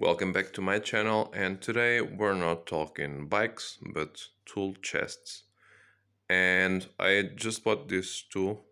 Welcome back to my channel, and today we're not talking bikes but tool chests. And I just bought these tool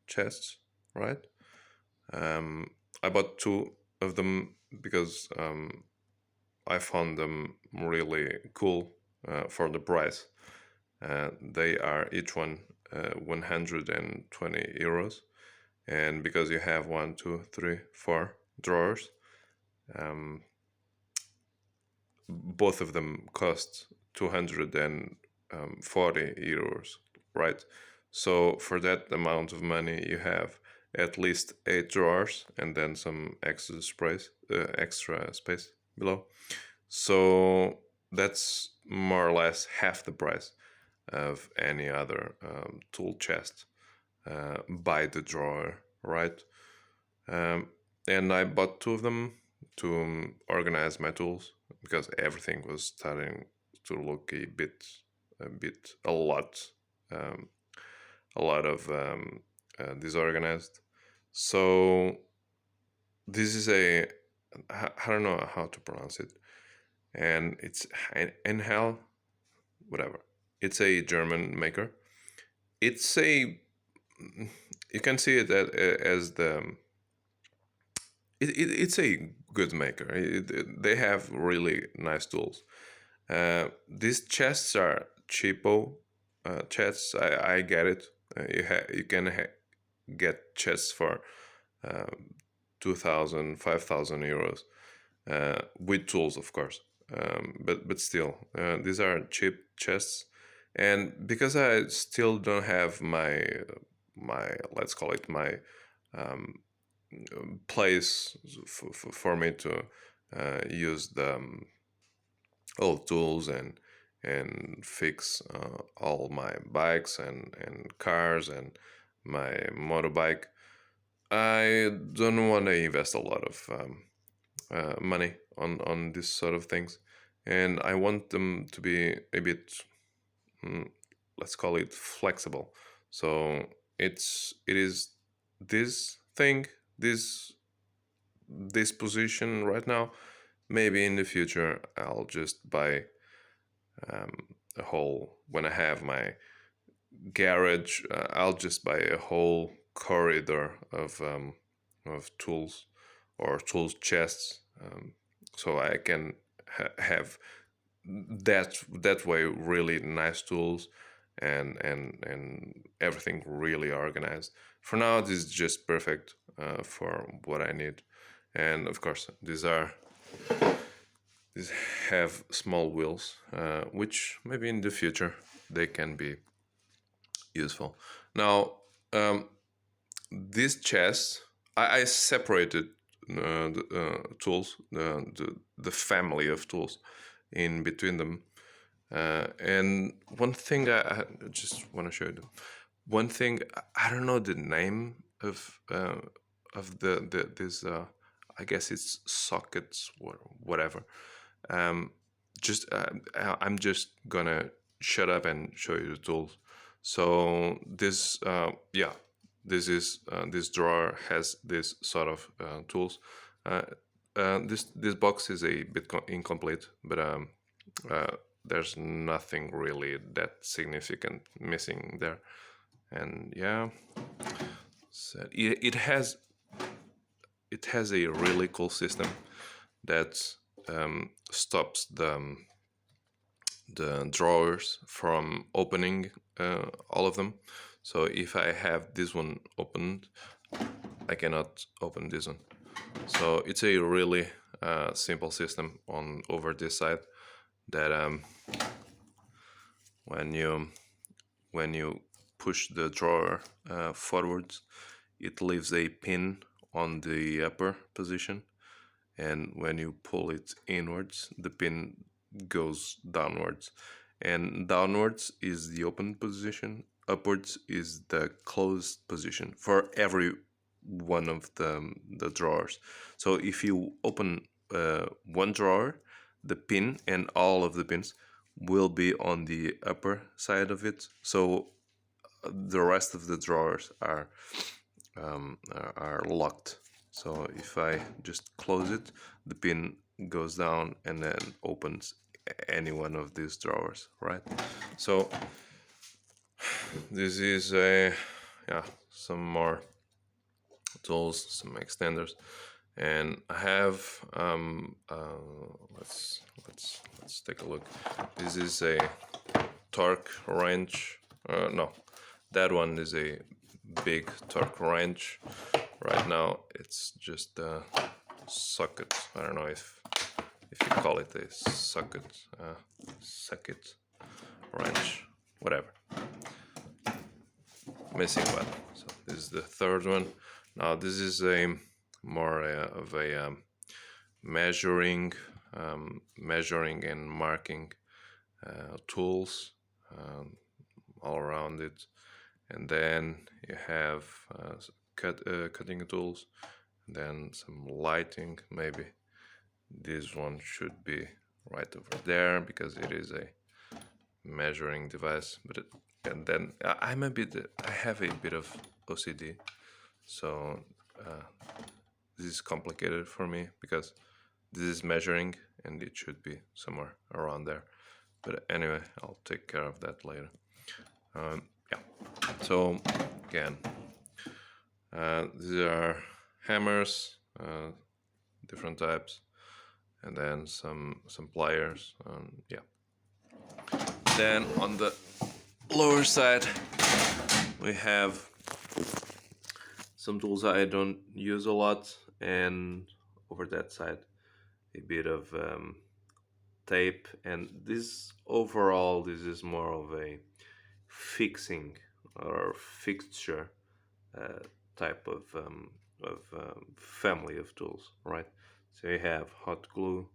chests, right? I bought two of them because I found them really cool for the price. They are each one 120 euros, and because you have one, two, three, four drawers, um, both of them cost 240 euros, right? So for that amount of money, you have at least 8 drawers and then some extra space below. So that's more or less half the price of any other tool chest by the drawer, right? Um, and I bought two of them to organize my tools because everything was starting to look a um, lot of disorganized. So this is I don't know how to pronounce it, and it's Einhell, whatever. It's a German maker. It's a you can see it as it's a good maker. They have really nice tools. These chests are cheapo chests. I get it. You can get chests for uh, 2,000, 5,000 euros with tools, of course. But still, these are cheap chests, and because I still don't have my let's call it my um, place for me to use the old tools and fix all my bikes and cars and my motorbike. I don't want to invest a lot of money on this sort of things, and I want them to be a bit, mm, let's call it flexible. So it is this thing, this this position right now. Maybe in the future I'll just buy um, a whole. When I have my garage, I'll just buy a whole corridor of tools or tools chests, so I can have that way really nice tools and everything really organized. For now, this is just perfect for what I need, and of course these have small wheels, which maybe in the future they can be useful. Now, these chests, I separated the tools, the family of tools in between them. And one thing I just want to show you. One thing I don't know the name of the this I guess it's sockets or whatever. Um, just I'm just gonna shut up and show you the tools. So yeah, this drawer has this sort of tools. Uh, this box is a bit incomplete, but uh, there's nothing really that significant missing there. And yeah, so it has a really cool system that stops the drawers from opening all of them. So if I have this one opened, I cannot open this one. So it's a really simple system on over this side that when you push the drawer forwards, it leaves a pin on the upper position, and when you pull it inwards, the pin goes downwards, and downwards is the open position, upwards is the closed position for every one of the drawers. So if you open one drawer, the pin and all of the pins will be on the upper side of it, so the rest of the drawers are locked. So if I just close it, the pin goes down and then opens any one of these drawers, right? So this is a, yeah, some more tools, some extenders, and I have let's take a look. This is a torque wrench. No, that one is a big torque wrench. Right now it's just a socket. I don't know if you call it a socket wrench, whatever. Missing one. So this is the third one. Now this is a more of a measuring and marking tools all around it, and then you have cutting tools, and then some lighting. Maybe this one should be right over there because it is a measuring device. But and then I have a bit of OCD, so this is complicated for me because this is measuring and it should be somewhere around there. But anyway, I'll take care of that later. Yeah. So again, these are hammers, different types, and then some pliers. Yeah. Then on the lower side, we have some tools I don't use a lot, and over that side, a bit of tape. And this overall, this is more of a fixing or fixture type of family of tools, right? So you have hot glue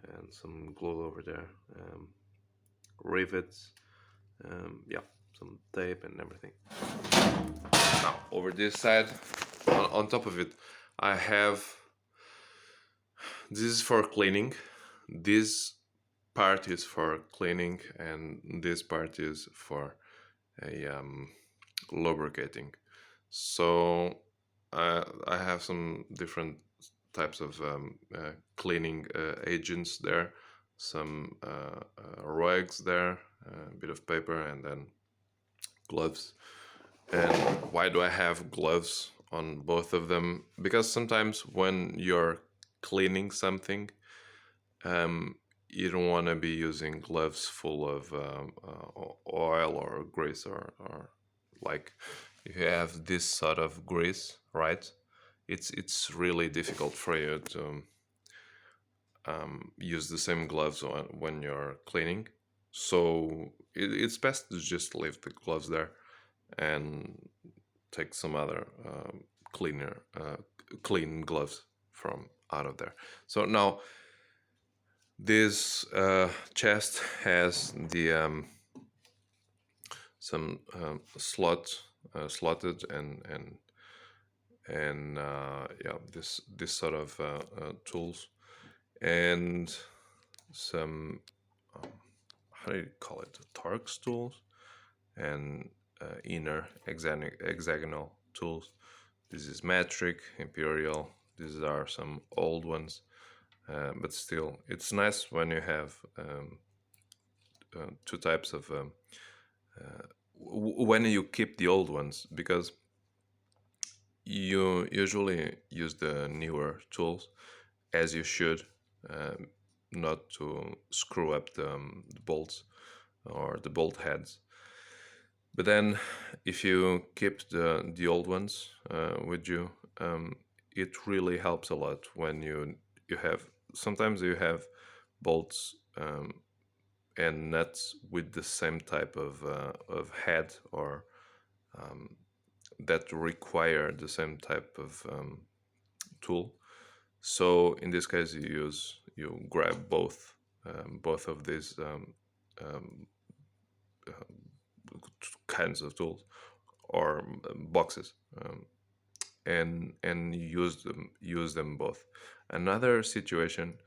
and some glue over there, rivets, yeah, some tape and everything. Now over this side, on top of it, I have, this is for cleaning. This part is for cleaning, and this part is for a lubricating. So I have some different types of cleaning agents there, some rags there, a bit of paper, and then gloves. And why do I have gloves on both of them? Because sometimes when you're cleaning something, you don't want to be using gloves full of oil or grease, or like if you have this sort of grease, right? It's really difficult for you to use the same gloves when you're cleaning. So it's best to just leave the gloves there and take some other clean gloves from out of there. So now this chest has the some slotted and yeah, this sort of tools, and some how do you call it, Torx tools, and inner hexagonal tools. This is metric, imperial. These are some old ones, but still, it's nice when you have two types of when you keep the old ones, because you usually use the newer tools, as you should, not to screw up the bolts or the bolt heads. But then if you keep the old ones with you, it really helps a lot when you have, sometimes you have bolts and nuts with the same type of head, or that require the same type of tool. So in this case, you grab both of these kinds of tools or boxes, and use them both. Another situation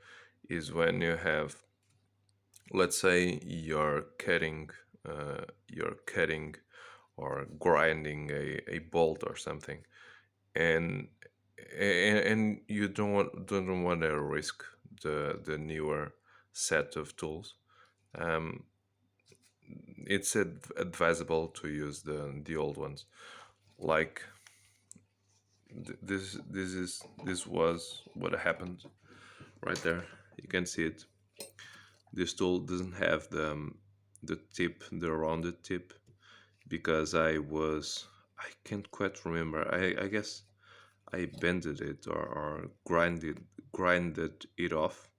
is when you have, let's say you're cutting or grinding a bolt or something, and you don't want to risk the newer set of tools. Um, it's advisable to use the old ones. Like this was what happened right there. You can see it. This tool doesn't have the tip, the rounded tip, because I can't quite remember. I guess I bended it or grinded it off,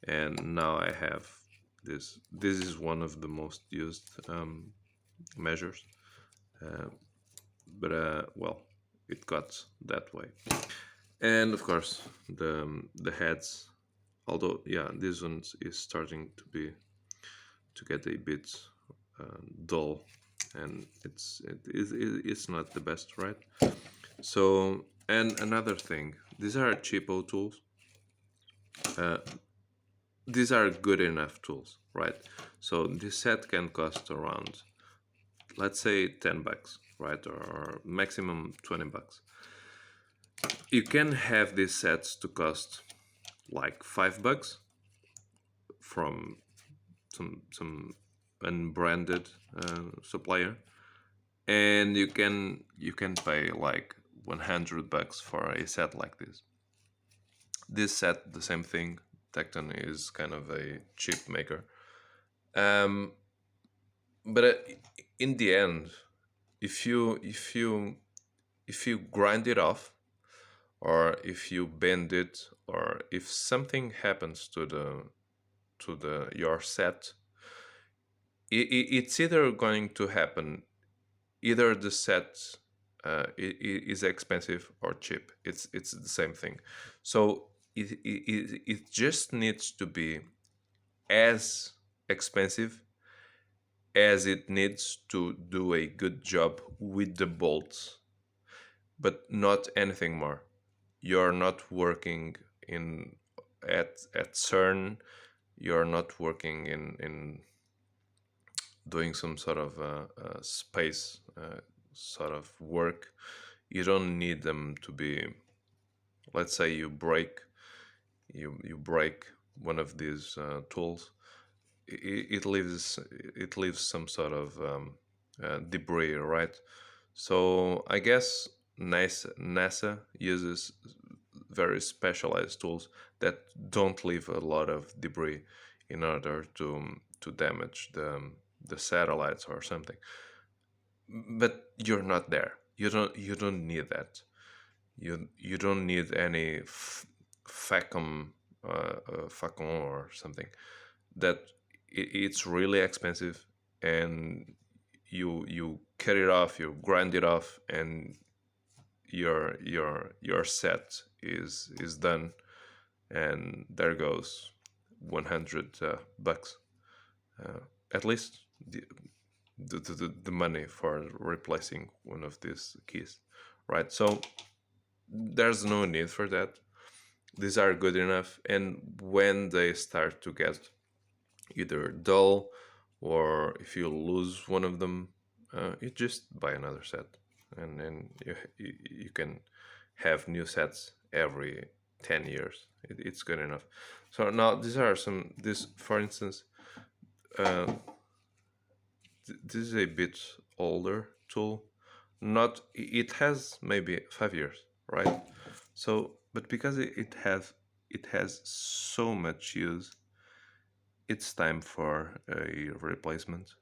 and now I have this. This is one of the most used measures, uh, but well, it got that way. And of course, the heads. Although, yeah, this one is starting to get a bit dull, and it's not the best, right? So, and another thing, these are cheapo tools. Uh, these are good enough tools, right? So this set can cost around, let's say, $10, right, or maximum $20. You can have these sets to cost like $5 from some unbranded supplier, and you can pay like $100 for a set like this. This set, the same thing. Tecton is kind of a cheap maker, um, but in the end, if you grind it off, or if you bend it, or if something happens to the your set, it's either going to happen, either the set is expensive or cheap. It's the same thing. So it just needs to be as expensive as it needs to do a good job with the bolts, but not anything more. You're not working in at CERN. You're not working in doing some sort of space sort of work. You don't need them to be. Let's say you break one of these tools. It leaves some sort of debris, right? So I guess NASA uses very specialized tools that don't leave a lot of debris in order to damage the satellites or something. But you're not there. You don't need that. You don't need any facom facon or something that it's really expensive, and you cut it off, you grind it off, and your set is done, and there goes $100 at least the money for replacing one of these keys, right? So there's no need for that. These are good enough, and when they start to get either dull, or if you lose one of them, you just buy another set, and then you can have new sets every 10 years. It's good enough. So now these are some, this for instance, uh, this is a bit older tool. Not, it has maybe 5 years, right? So, but because it has so much use, it's time for a replacement.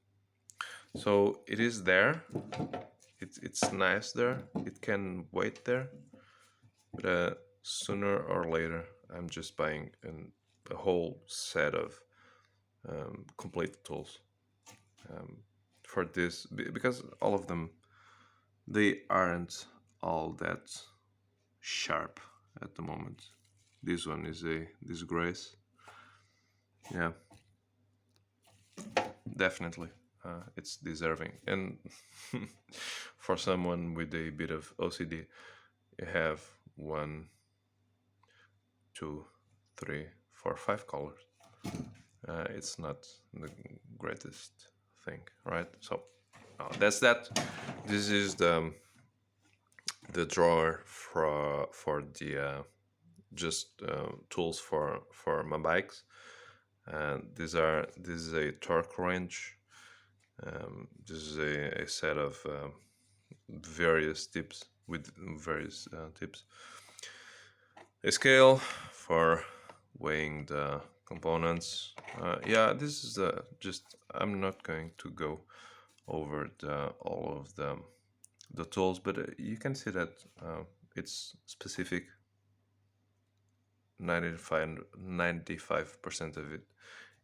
So it is there. It's nice there. It can wait there, but sooner or later, I'm just buying a whole set of complete tools for this, because all of them, they aren't all that sharp at the moment. This one is a disgrace. Yeah, definitely. It's deserving. And for someone with a bit of OCD, you have one, two, three, four, 5 colors. It's not the greatest thing, right? So that's that. This is the drawer for the just tools for my bikes. And this is a torque wrench. This is a set of various tips with various tips. A scale for weighing the components. Yeah, this is just. I'm not going to go over all of the tools, but you can see that it's specific. 95% of it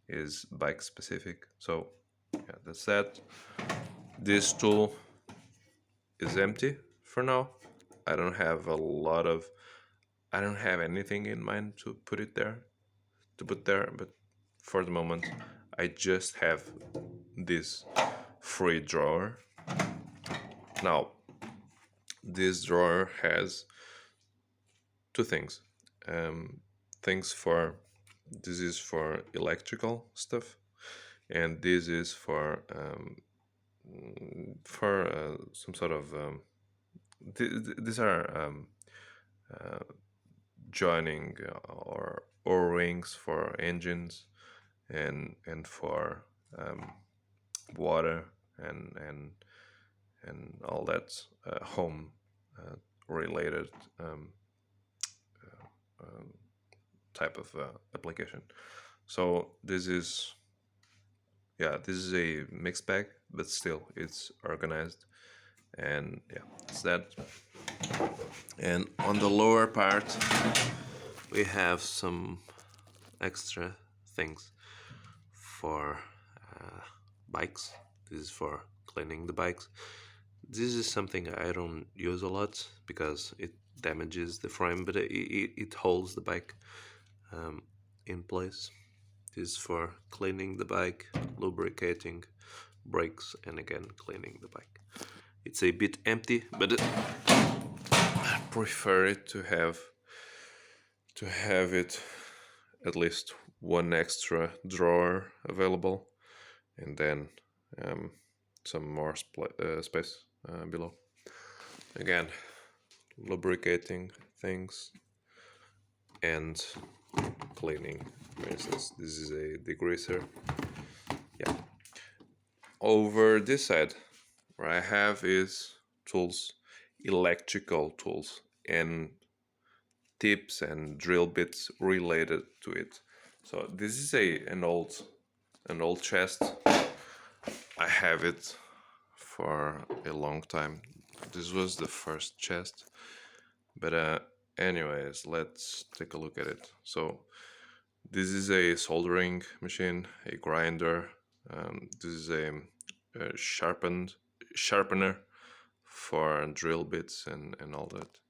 is bike specific. So yeah, that's that. This tool is empty for now. I don't have a lot of. I don't have anything in mind to put it there, but for the moment, I just have this free drawer. Now, this drawer has two things. Um, things for this is for electrical stuff, and this is for some sort of these are joining or O-rings for engines and for water and all that home related type of application. So this is this is a mixed bag, but still it's organized, and yeah, it's that. And on the lower part, we have some extra things for bikes. This is for cleaning the bikes. This is something I don't use a lot because it damages the frame, but it holds the bike in place. This is for cleaning the bike, lubricating brakes, and again cleaning the bike. It's a bit empty, but I prefer it to have it at least one extra drawer available, and then some more space below. Again, lubricating things and cleaning. For instance, this is a degreaser. Yeah. Over this side, what I have is tools, electrical tools, and tips and drill bits related to it. So this is an old chest. I have it for a long time. This was the first chest, but anyways, let's take a look at it. So this is a soldering machine, a grinder. This is a sharpener for drill bits and all that.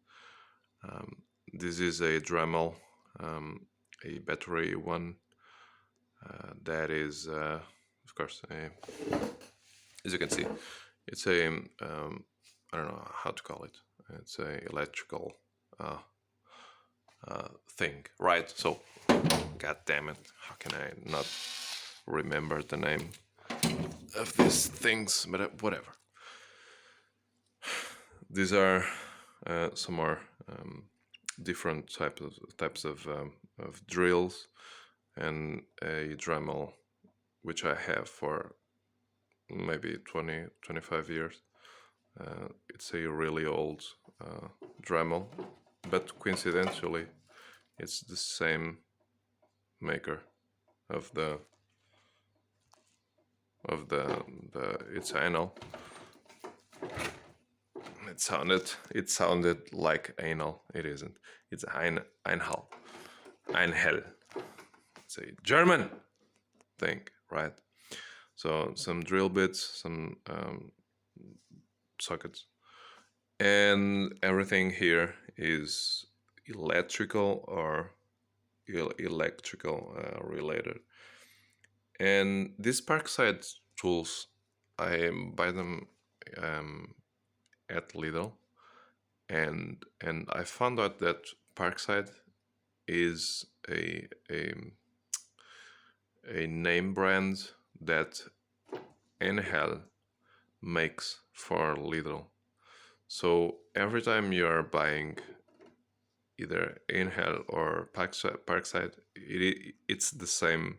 This is a Dremel, a battery one. That is, of course, as you can see, it's a I don't know how to call it. It's a electrical thing, right? So, god damn it, how can I not remember the name of these things? But whatever. These are some more different types of drills and a Dremel, which I have for maybe 25 years. It's a really old Dremel, but coincidentally, it's the same maker of the it's Einhell. It sounded like anal. It isn't. It's Einhell. Einhell. It's a German thing, right? So some drill bits, some sockets, and everything here is electrical or electrical related. And these Parkside tools, I buy them at Lidl, and I found out that Parkside is a name brand that Einhell makes for Lidl. So every time you are buying either Einhell or Parkside, it's the same.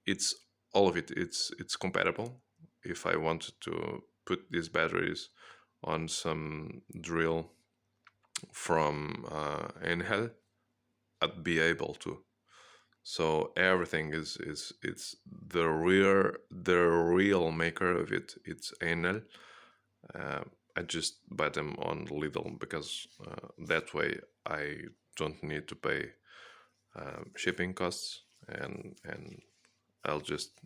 It's all of it. It's compatible. If I wanted to put these batteries on some drill from Einhell, I'd be able to. So everything is it's the real maker of it. It's Einhell. Uh, I just buy them on Lidl because that way I don't need to pay shipping costs, and I'll just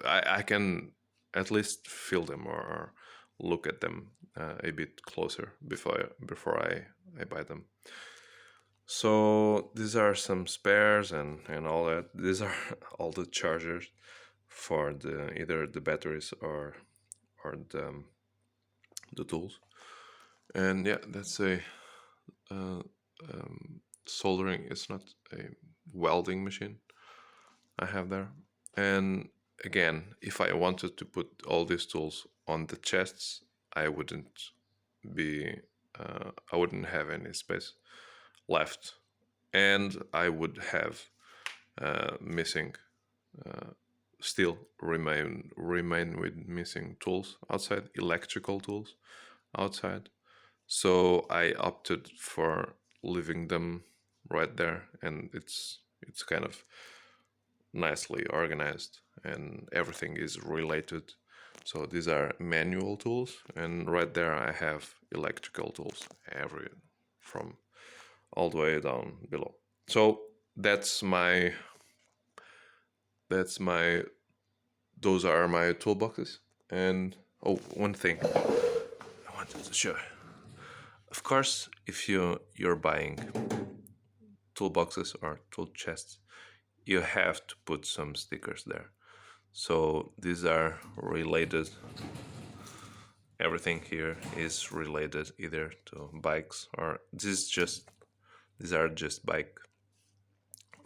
I can at least feel them or look at them a bit closer before I buy them. So these are some spares and all that. These are all the chargers for the either the batteries or the tools. And yeah, that's a uh, soldering. It's not a welding machine I have there. And again, if I wanted to put all these tools on the chests, I wouldn't be I wouldn't have any space left, and I would have missing still remain with missing tools outside, electrical tools outside. So I opted for leaving them right there, and it's kind of nicely organized, and everything is related. So these are manual tools, and right there I have electrical tools, every from all the way down below. So that's my those are my toolboxes. And oh, one thing I wanted to show. Of course, if you're buying toolboxes or tool chests, you have to put some stickers there. So these are related. Everything here is related either to bikes or these are just bike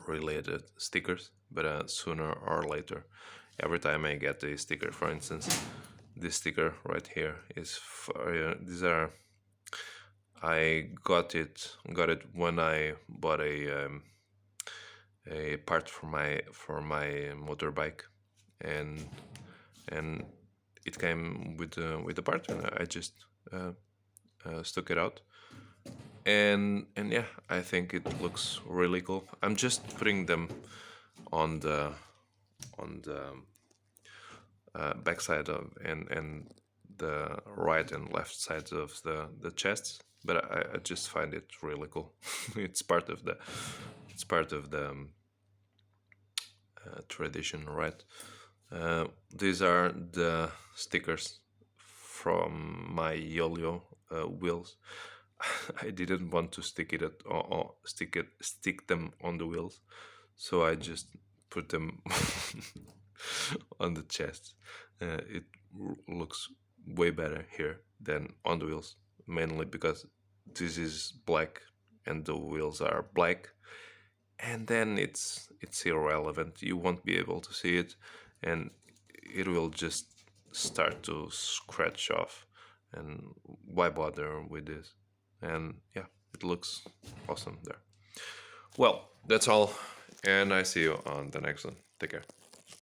related stickers. But sooner or later, every time I get a sticker, for instance, this sticker right here is for these are. I got it when I bought a part for my motorbike, and and it came with the part, and I just stuck it out, and yeah, I think it looks really cool. I'm just putting them on the backside of and the right and left sides of the chests, but I just find it really cool. It's part of the tradition, right? These are the stickers from my yo-yo wheels. I didn't want to stick them on the wheels, so I just put them on the chest. It looks way better here than on the wheels, mainly because this is black and the wheels are black, and then it's irrelevant. You won't be able to see it, and it will just start to scratch off. And why bother with this? And yeah, it looks awesome there. Well, that's all, and I see you on the next one. Take care.